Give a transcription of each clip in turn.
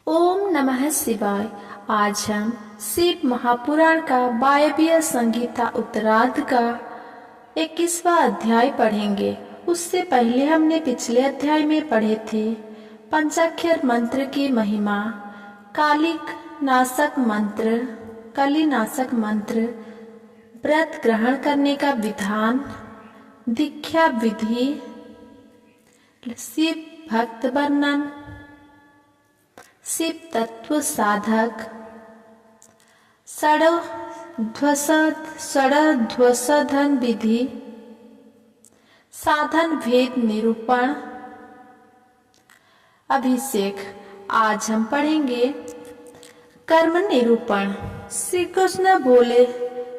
ओम नमः शिवाय। आज हम शिव महापुराण का वायव्य संहिता उत्तरार्ध का 21वां अध्याय पढ़ेंगे। उससे पहले हमने पिछले अध्याय में पढ़े थे पंचाक्षर मंत्र की महिमा, कलिनाशक मंत्र, व्रत ग्रहण करने का विधान, दीक्षा विधि, शिव भक्त वर्णन, शिव तत्व साधक, षड्ध्वसधन विधि, साधन भेद निरूपण, अभिषेक। आज हम पढ़ेंगे कर्म निरूपण। श्री कृष्ण बोले,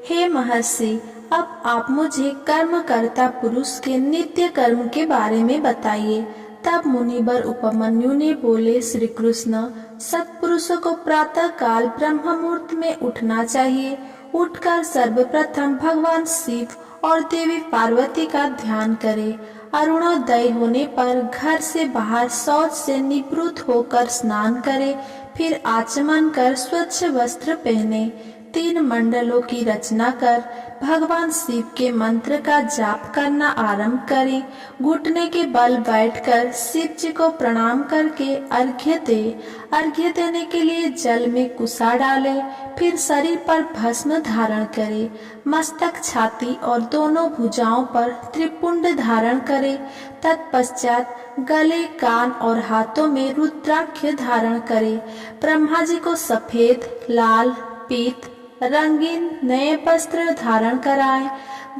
हे महर्षि, अब आप मुझे कर्म कर्ता पुरुष के नित्य कर्म के बारे में बताइए। तब मुनिवर उपमन्यु ने बोले, श्री कृष्ण, सत्पुरुषों को प्रातः काल ब्रह्म मुहूर्त में उठना चाहिए। उठकर सर्वप्रथम भगवान शिव और देवी पार्वती का ध्यान करें। अरुणोदय होने पर घर से बाहर शौच से निवृत्त होकर स्नान करें। फिर आचमन कर स्वच्छ वस्त्र पहने। 3 मंडलों की रचना कर भगवान शिव के मंत्र का जाप करना आरंभ करें। घुटने के बल बैठकर शिव जी को प्रणाम करके अर्घ्य दे। अर्घ्य देने के लिए जल में कुसा डाले। फिर शरीर पर भस्म धारण करे। मस्तक, छाती और दोनों भुजाओं पर त्रिपुंड धारण करे। तत्पश्चात गले, कान और हाथों में रुद्राक्ष धारण करे। ब्रह्मा जी को सफेद, लाल, पीत रंगीन नए वस्त्र धारण कराएं।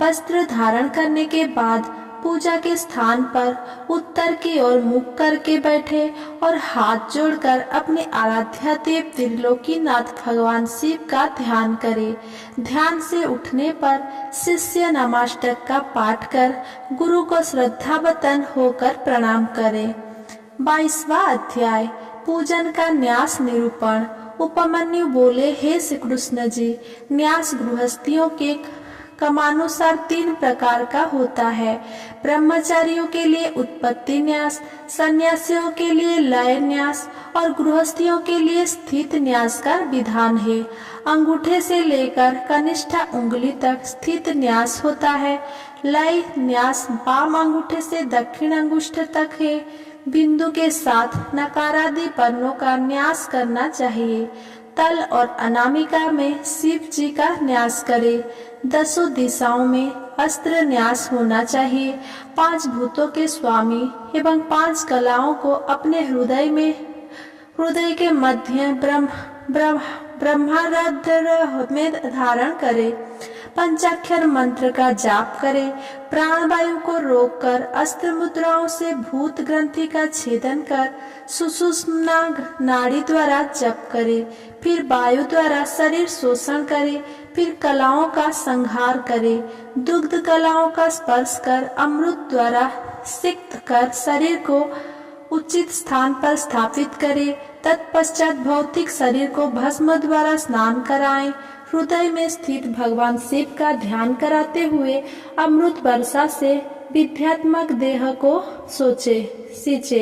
वस्त्र धारण करने के बाद पूजा के स्थान पर उत्तर की ओर मुख करके बैठे और हाथ जोड़कर अपने आराध्य देव त्रिलोकीनाथ भगवान शिव का ध्यान करें। ध्यान से उठने पर शिष्य नामाष्टक का पाठ कर गुरु को श्रद्धावतन होकर प्रणाम करें। 22वां अध्याय पूजन का न्यास निरूपण। उपमन्यु बोले, हे श्री कृष्ण जी, न्यास गृहस्थियों के क्रमानुसार 3 प्रकार का होता है। ब्रह्मचारियों के लिए उत्पत्ति न्यास, सन्यासियों के लिए लय न्यास और गृहस्थियों के लिए स्थित न्यास का विधान है। अंगूठे से लेकर कनिष्ठा उंगली तक स्थित न्यास होता है। लय न्यास वाम अंगूठे से दक्षिण अंगुष्ठ तक है। बिंदु के साथ नकारादि वर्णों का न्यास करना चाहिए। तल और अनामिका में शिव जी का न्यास करे। 10 दिशाओं में अस्त्र न्यास होना चाहिए। 5 भूतों के स्वामी एवं 5 कलाओं को अपने हृदय के मध्य ब्रह्मारंध्र में धारण करे। पंचाक्षर मंत्र का जाप करे। प्राणवायु को रोककर अस्त्र मुद्राओं से भूत ग्रंथि का छेदन कर सुषुम्ना नाड़ी द्वारा जप करे। फिर वायु द्वारा शरीर शोषण करे। फिर कलाओं का संहार करे। दुग्ध कलाओं का स्पर्श कर अमृत द्वारा सिक्त कर शरीर को उचित स्थान पर स्थापित करे। तत्पश्चात भौतिक शरीर को भस्म द्वारा स्नान कराएं। हृदय में स्थित भगवान शिव का ध्यान कराते हुए अमृत वर्षा से विद्यात्मक देह को सींचे।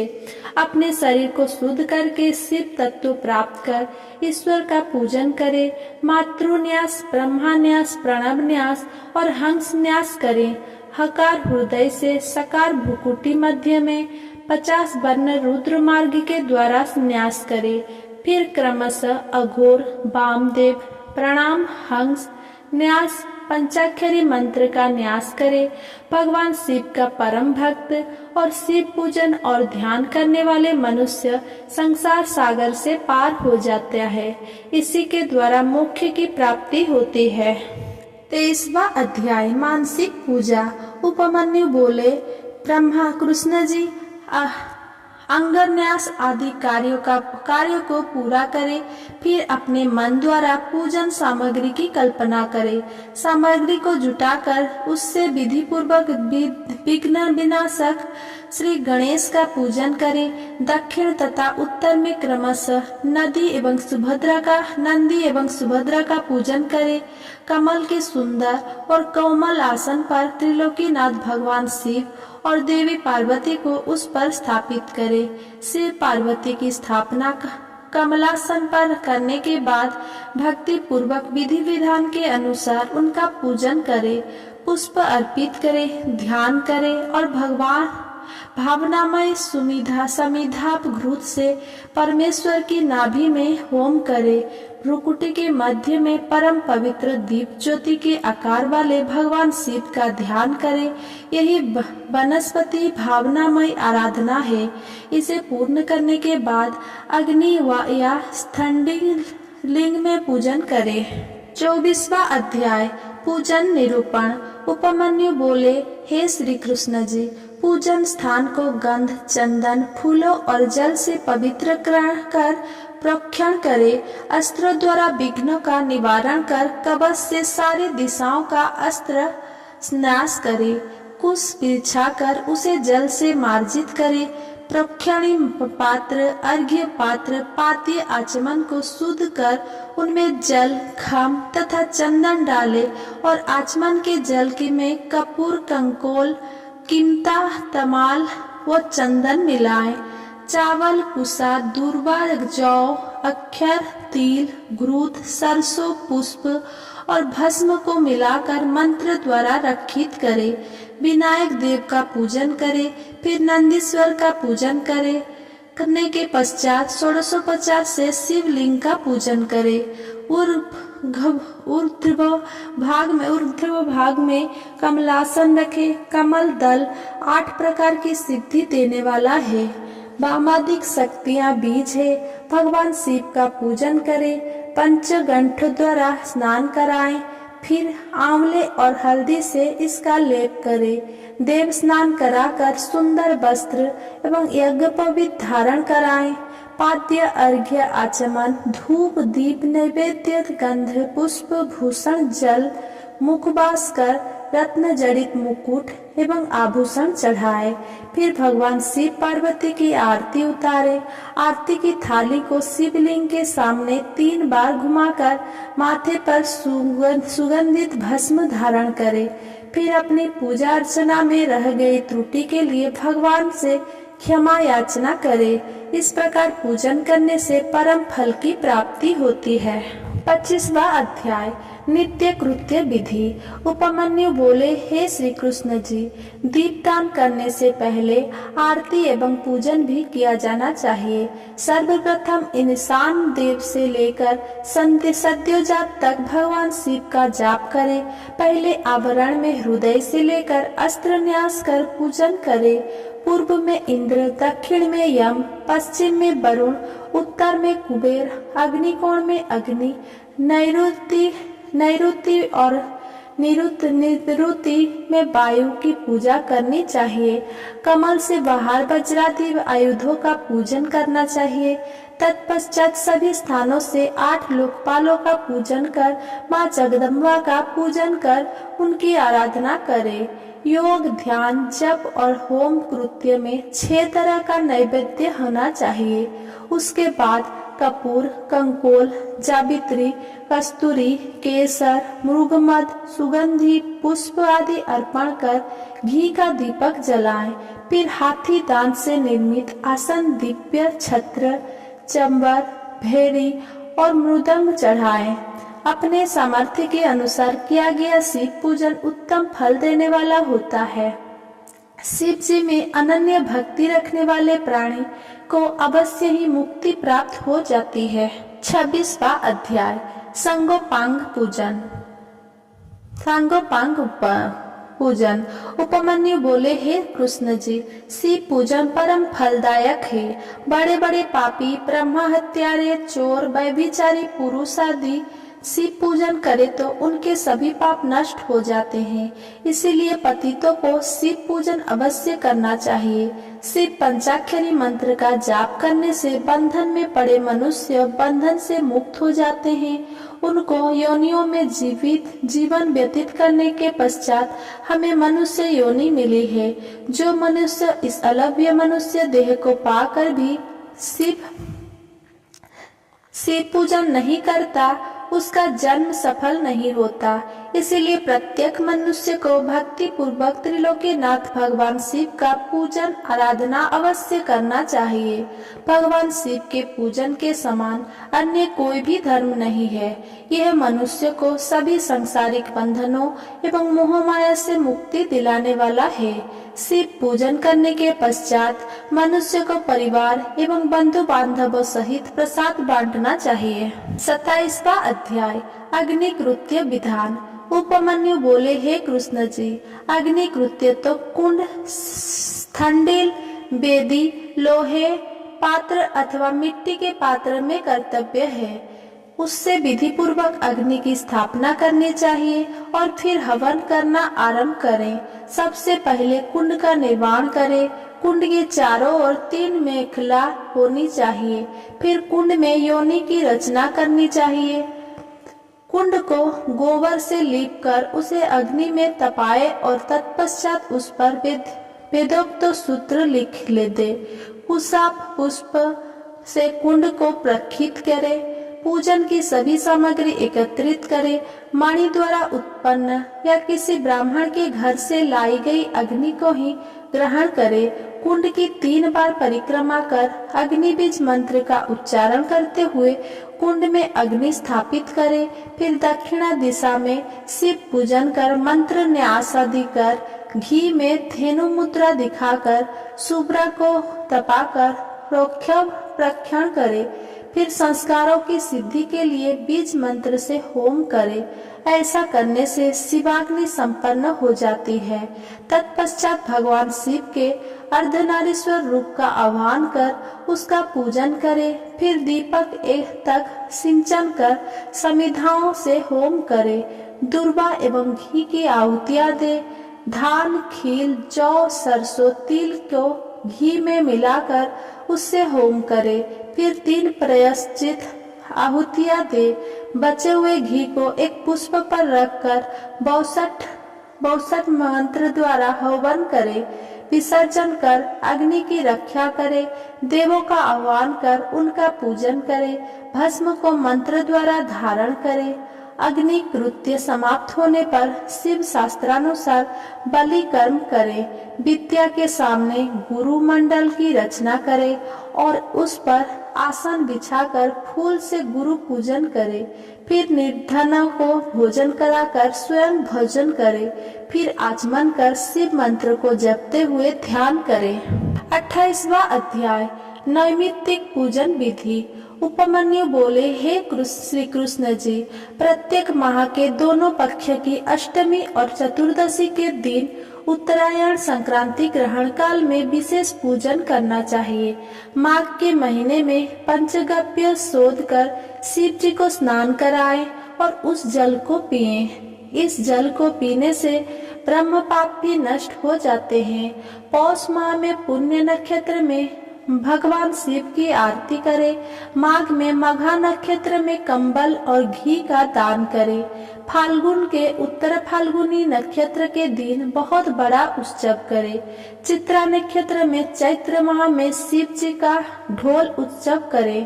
अपने शरीर को शुद्ध करके शिव तत्व प्राप्त कर ईश्वर का पूजन करे। मातृन्यास, ब्रह्मन्यास, प्रणव न्यास और हंस न्यास करें। हकार हृदय से सकार भ्रुकुटी मध्य में 50 वर्ण रुद्र मार्ग के द्वारा न्यास करे। फिर क्रमशः अघोर, वामदेव, प्रणाम, हंस न्यास, पंचाक्षरी मंत्र का न्यास करे। भगवान शिव का परम भक्त और शिव पूजन और ध्यान करने वाले मनुष्य संसार सागर से पार हो जाता है। इसी के द्वारा मोक्ष की प्राप्ति होती है। 23वां अध्याय मानसिक पूजा। उपमन्यु बोले, ब्रह्मा कृष्ण जी अंगन्यास आदि कार्यों को पूरा करे। फिर अपने मन द्वारा पूजन सामग्री की कल्पना करे। सामग्री को जुटाकर उससे विधि पूर्वक विघ्न विनाशक श्री गणेश का पूजन करे। दक्षिण तथा उत्तर में क्रमशः नंदी एवं सुभद्रा का पूजन करे। कमल के सुंदर और कोमल आसन पर त्रिलोकीनाथ भगवान शिव और देवी पार्वती को उस पर स्थापित करे। शिव पार्वती की स्थापना कमलासन पर करने के बाद भक्ति पूर्वक विधि विधान के अनुसार उनका पूजन करे, पुष्प अर्पित करे, ध्यान करे और भगवान भावनामय समिधा घृत से परमेश्वर की नाभि में होम करे। भ्रुकुटी के मध्य में परम पवित्र दीप ज्योति के आकार वाले भगवान शिव का ध्यान करे। यही वनस्पति भावनामय आराधना है। इसे पूर्ण करने के बाद अग्नि या स्थंडी लिंग में पूजन करे। 24वां अध्याय पूजन निरूपण। उपमन्यु बोले, हे श्री कृष्ण जी, पूजन स्थान को गंध, चंदन, फूलों और जल से पवित्र कर प्रोक्षण करे। अस्त्रों द्वारा विघ्नों का निवारण कर कवच से सारी दिशाओं का अस्त्र नाश करे। कुश बिछाकर उसे जल से मार्जित करे। प्रोक्षणी पात्र, अर्घ्य पात्र, पातीय आचमन को शुद्ध कर उनमें जल, खम तथा चंदन डाले और आचमन के जल के में कपूर, कंकोल, कीमता, तमाल व चंदन मिलाएं। चावल, कुसा, दूर्वा, जौ, अक्षर, तिल, घृत, सरसों, पुष्प और भस्म को मिलाकर मंत्र द्वारा रक्षित करे। विनायक देव का पूजन करे, फिर नंदीश्वर का पूजन करने के पश्चात 1650 से शिवलिंग का पूजन करे। ऊर्ध्व भाग में कमलासन रखे। कमल दल 8 प्रकार की सिद्धि देने वाला है। वामादिक शक्तियाँ बीज है। भगवान शिव का पूजन करे। पंचगंठ द्वारा स्नान कराएं, फिर आंवले और हल्दी से इसका लेप करे। देव स्नान कराकर सुंदर वस्त्र एवं यज्ञोपवीत धारण कराएं। पाद्य, अर्घ्य, आचमन, धूप, दीप, नैवेद्य, गंध, पुष्प, भूषण, जल, मुखवास कर रत्न जड़ित मुकुट एवं आभूषण चढ़ाए। फिर भगवान शिव पार्वती की आरती उतारे। आरती की थाली को शिवलिंग के सामने 3 बार घुमाकर माथे पर सुगंधित भस्म धारण करे। फिर अपनी पूजा अर्चना में रह गई त्रुटि के लिए भगवान से क्षमा याचना करे। इस प्रकार पूजन करने से परम फल की प्राप्ति होती है। 25वां अध्याय नित्य कृत्य विधि। उपमन्यु बोले, हे श्री कृष्ण जी, दीपदान करने से पहले आरती एवं पूजन भी किया जाना चाहिए। सर्वप्रथम इंसान देव से लेकर सद्योजात तक भगवान शिव का जाप करे। पहले आवरण में हृदय से लेकर अस्त्र न्यास कर पूजन करे। पूर्व में इंद्र, दक्षिण में यम, पश्चिम में वरुण, उत्तर में कुबेर, अग्निकोण में अग्नि, नैऋति और निरुति में वायु की पूजा करनी चाहिए। कमल से बाहर वज्रादि आयुधों का पूजन करना चाहिए। तत्पश्चात सभी स्थानों से 8 लोकपालों का पूजन कर माँ जगदम्बा का पूजन कर उनकी आराधना करे। योग, ध्यान, जप और होम कृत्य में 6 तरह का नैवेद्य होना चाहिए। उसके बाद कपूर, कंकोल, जावित्री, कस्तूरी, केसर, मृगमद, सुगंधि पुष्प आदि अर्पण कर घी का दीपक जलाएं। फिर हाथी दांत से निर्मित आसन, दिव्य छत्र, चंबर, भेरी और मृदंग चढ़ाएं। अपने सामर्थ्य के अनुसार किया गया शिव पूजन उत्तम फल देने वाला होता है। शिव जी में अनन्य भक्ति रखने वाले प्राणी को अवश्य ही मुक्ति प्राप्त हो जाती है। 26वां अध्याय संगोपांग पूजन। पूजन। उपमन्यु बोले, हे कृष्ण जी, शिव पूजन परम फलदायक है। बड़े बड़े पापी, ब्रह्मा हत्यारे, चोर, व्यभिचारी पुरुष आदि शिव पूजन करे तो उनके सभी पाप नष्ट हो जाते हैं। इसीलिए पतितों को शिव पूजन अवश्य करना चाहिए। शिव पंचाक्षरी मंत्र का जाप करने से बंधन में पड़े मनुष्य बंधन से मुक्त हो जाते हैं। उनको योनियों में जीवन व्यतीत करने के पश्चात हमें मनुष्य योनि मिली है। जो मनुष्य इस अलभ्य मनुष्य देह को पाकर भी शिव पूजन नहीं करता, उसका जन्म सफल नहीं होता। इसीलिए प्रत्येक मनुष्य को भक्ति पूर्वक त्रिलोकीनाथ भगवान शिव का पूजन आराधना अवश्य करना चाहिए। भगवान शिव के पूजन के समान अन्य कोई भी धर्म नहीं है। यह मनुष्य को सभी सांसारिक बंधनों एवं मोह माया से मुक्ति दिलाने वाला है। शिव पूजन करने के पश्चात मनुष्य को परिवार एवं बंधु बांधवों सहित प्रसाद बांटना चाहिए। 27वां अध्याय अग्नि कृत्य विधान। उपमन्यु बोले, हे कृष्ण जी, अग्नि कृत्य तो कुंड, ठंडिल, बेदी, लोहे पात्र अथवा मिट्टी के पात्र में कर्तव्य है। उससे विधि पूर्वक अग्नि की स्थापना करनी चाहिए और फिर हवन करना आरंभ करें। सबसे पहले कुंड का निर्माण करें। कुंड के चारों ओर 3 मेखला होनी चाहिए। फिर कुंड में योनि की रचना करनी चाहिए। कुंड को गोबर से लीप कर उसे अग्नि में तपाए और तत्पश्चात उस पर वेदोक्त सूत्र लिख ले दे। कुशाप पुष्प से कुंड को प्रक्षिप्त करे। पूजन की सभी सामग्री एकत्रित करे। मणि द्वारा उत्पन्न या किसी ब्राह्मण के घर से लाई गई अग्नि को ही ग्रहण करे। कुंड की 3 बार परिक्रमा कर अग्नि बीज मंत्र का उच्चारण करते हुए कुंड में अग्नि स्थापित करे। फिर दक्षिणा दिशा में शिव पूजन कर मंत्र न्यास आदि कर घी में धेनु मुद्रा दिखाकर शुभ्रा को तपाकर प्रक्षण करे। फिर संस्कारों की सिद्धि के लिए बीज मंत्र से होम करे। ऐसा करने से शिवाग्नि संपन्न हो जाती है। तत्पश्चात भगवान शिव के अर्धनारीश्वर रूप का आह्वान कर उसका पूजन करे। फिर दीपक एक तक सिंचन कर समिधाओं से होम करे। दुर्वा एवं घी की आहुतियां दे। धान, खील, जौ, सरसों, तिल को घी में मिलाकर उससे होम करे। फिर 3 प्रायश्चित आहुतियां दे। बचे हुए घी को एक पुष्प पर रखकर 62 मंत्र द्वारा हवन करे। विसर्जन कर अग्नि की रक्षा करे। देवों का आह्वान कर उनका पूजन करे। भस्म को मंत्र द्वारा धारण करे। अग्नि कृत्य समाप्त होने पर शिव शास्त्रानुसार बलि कर्म करे। विद्या के सामने गुरु मंडल की रचना करे और उस पर आसन बिछाकर फूल से गुरु पूजन करे। फिर निर्धनों को भोजन कराकर स्वयं भोजन करे। फिर आचमन कर शिव मंत्र को जपते हुए ध्यान करे। 28वां अध्याय नैमित्तिक पूजन विधि। उपमन्यु बोले, हे श्री कृष्ण जी, प्रत्येक माह के दोनों पक्ष की अष्टमी और चतुर्दशी के दिन उत्तरायण संक्रांति ग्रहण काल में विशेष पूजन करना चाहिए। माघ के महीने में पंचगव्य शोध कर शिव जी को स्नान कराएं और उस जल को पिएं। इस जल को पीने से ब्रह्म पाप भी नष्ट हो जाते हैं। पौष माह में पुण्य नक्षत्र में भगवान शिव की आरती करे। माघ में मघा नक्षत्र में कंबल और घी का दान करे। फाल्गुन के उत्तर फाल्गुनी नक्षत्र के दिन बहुत बड़ा उत्सव करे। चित्रा नक्षत्र में चैत्र माह में शिव जी का ढोल उत्सव करे।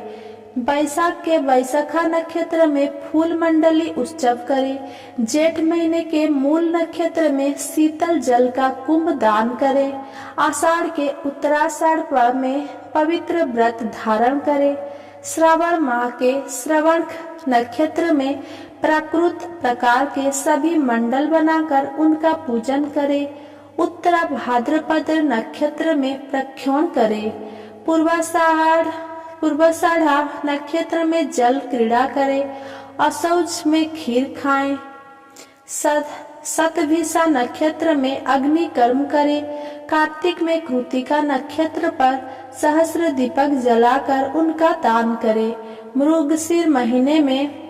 बैसाख के वैशाखा नक्षत्र में फूल मंडली उत्सव करे। जेठ महीने के मूल नक्षत्र में शीतल जल का कुंभ दान करे। आषाढ़ के उत्तराषाढ़ में पवित्र व्रत धारण करे। श्रावण माह के श्रवण नक्षत्र में प्राकृत प्रकार के सभी मंडल बनाकर उनका पूजन करे। उत्तरा भाद्रपद नक्षत्र में प्रक्षोण करे। पूर्वाषाढ़ा नक्षत्र में जल क्रीड़ा करे। असौज में खीर खाएं। शतभिषा नक्षत्र में अग्नि कर्म करे। कार्तिक में कृतिका नक्षत्र पर सहस्र दीपक जलाकर उनका दान करे। मृगशीर महीने में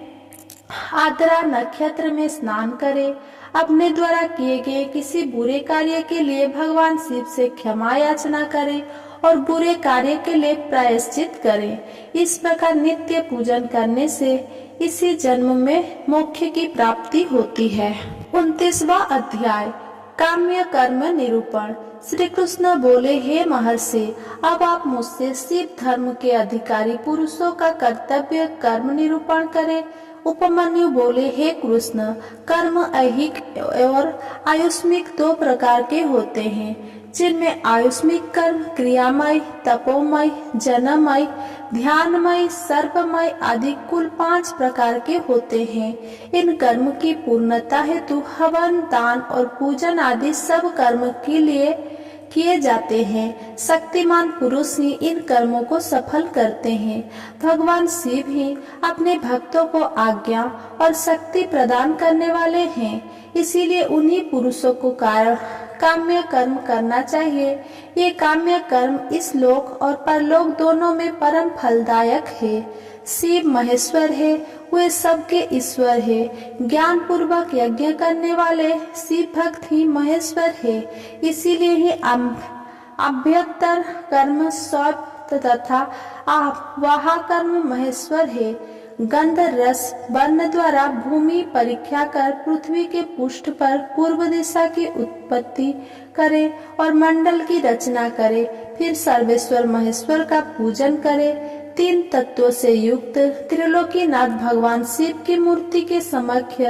आद्रा नक्षत्र में स्नान करे। अपने द्वारा किए गए किसी बुरे कार्य के लिए भगवान शिव से क्षमा याचना करे और बुरे कार्य के लिए प्रायश्चित करें। इस प्रकार नित्य पूजन करने से इसी जन्म में मोक्ष की प्राप्ति होती है। 29वां अध्याय काम्य कर्म निरूपण। श्री कृष्ण बोले, हे महर्षि, अब आप मुझसे शिव धर्म के अधिकारी पुरुषों का कर्तव्य कर्म निरूपण करें। उपमन्यु बोले, हे कृष्ण, कर्म ऐहिक और आयुष्मिक दो प्रकार के होते हैं, जिनमें आयुष्मिक कर्म क्रियामय, तपोमय, जनमय, ध्यानमय, सर्पमय आदि कुल 5 प्रकार के होते हैं। इन कर्म की पूर्णता हेतु हवन, दान और पूजन आदि सब कर्म के लिए किए जाते हैं। शक्तिमान पुरुष ही इन कर्मों को सफल करते हैं। भगवान शिव ही अपने भक्तों को आज्ञा और शक्ति प्रदान करने वाले हैं, इसीलिए उन्हीं पुरुषों को काम्य कर्म करना चाहिए। ये काम्य कर्म इस लोक और परलोक दोनों में परम फलदायक है। शिव महेश्वर है, वे सबके ईश्वर है। ज्ञान पूर्वक यज्ञ करने वाले शिव भक्त ही महेश्वर है, इसीलिए ही अभ्यंतर कर्म सब तथा वाहा कर्म महेश्वर है। गंध रस वर्ण द्वारा भूमि परीक्षा कर पृथ्वी के पृष्ठ पर पूर्व दिशा की उत्पत्ति करे और मंडल की रचना करे, फिर सर्वेश्वर महेश्वर का पूजन करे। 3 तत्वों से युक्त त्रिलोकीनाथ भगवान शिव की मूर्ति के समक्ष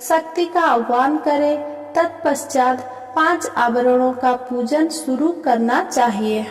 शक्ति का आह्वान करे। तत्पश्चात 5 आवरणों का पूजन शुरू करना चाहिए।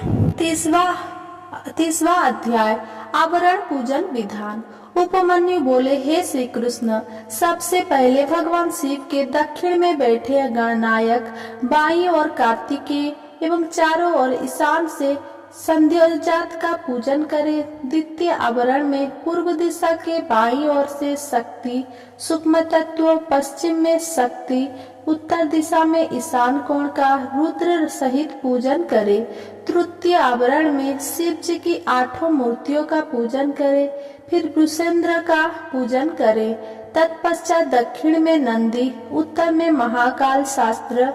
30वां अध्याय आवरण पूजन विधान। उपमन्यु बोले, हे श्री कृष्ण, सबसे पहले भगवान शिव के दक्षिण में बैठे गणनायक, बाईं ओर कार्तिकेय एवं चारों ओर ईशान से संध्योजात का पूजन करे। द्वितीय आवरण में पूर्व दिशा के बाईं ओर से शक्ति, सूक्ष्म तत्व, पश्चिम में शक्ति, उत्तर दिशा में ईशान कोण का रुद्र सहित पूजन करे। तृतीय आवरण में शिव जी की 8 मूर्तियों का पूजन करे, फिर वृषेंद्र का पूजन करे। तत्पश्चात दक्षिण में नंदी, उत्तर में महाकाल शास्त्र,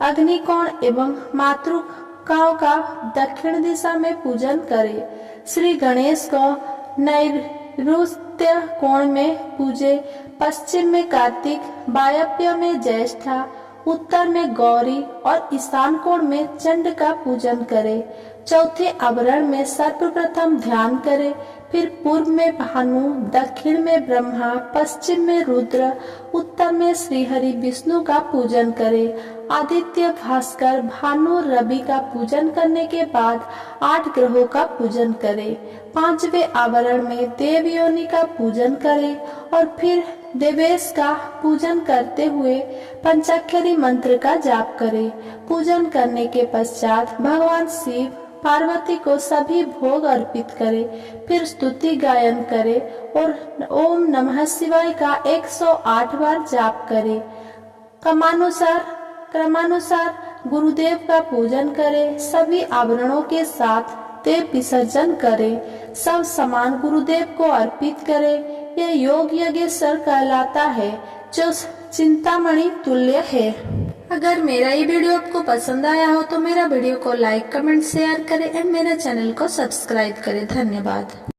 अग्निकोण एवं मातृकाओं का दक्षिण दिशा में पूजन करे। श्री गणेश को नैऋत्य कोण में पूजे, पश्चिम में कार्तिक, वायव्य में ज्येष्ठा, उत्तर में गौरी और ईशान कोण में चंड का पूजन करे। चौथे आवरण में सर्वप्रथम ध्यान करे, फिर पूर्व में भानु, दक्षिण में ब्रह्मा, पश्चिम में रुद्र, उत्तर में श्रीहरि विष्णु का पूजन करे। आदित्य, भास्कर, भानु, रवि का पूजन करने के बाद 8 ग्रहों का पूजन करे। 5वें आवरण में देव योनि का पूजन करे और फिर देवेश का पूजन करते हुए पंचाक्षरी मंत्र का जाप करे। पूजन करने के पश्चात भगवान शिव पार्वती को सभी भोग अर्पित करे, फिर स्तुति गायन करे और ओम नमः शिवाय का 108 बार जाप करे। क्रमानुसार गुरुदेव का पूजन करे। सभी आवरणों के साथ देव विसर्जन करे। सब सामान गुरुदेव को अर्पित करे। यह योग यज्ञेश्वर कहलाता है, जो चिंतामणि तुल्य है। अगर मेरा ये वीडियो आपको पसंद आया हो तो मेरा वीडियो को लाइक, कमेंट, शेयर करें एंड मेरे चैनल को सब्सक्राइब करें। धन्यवाद।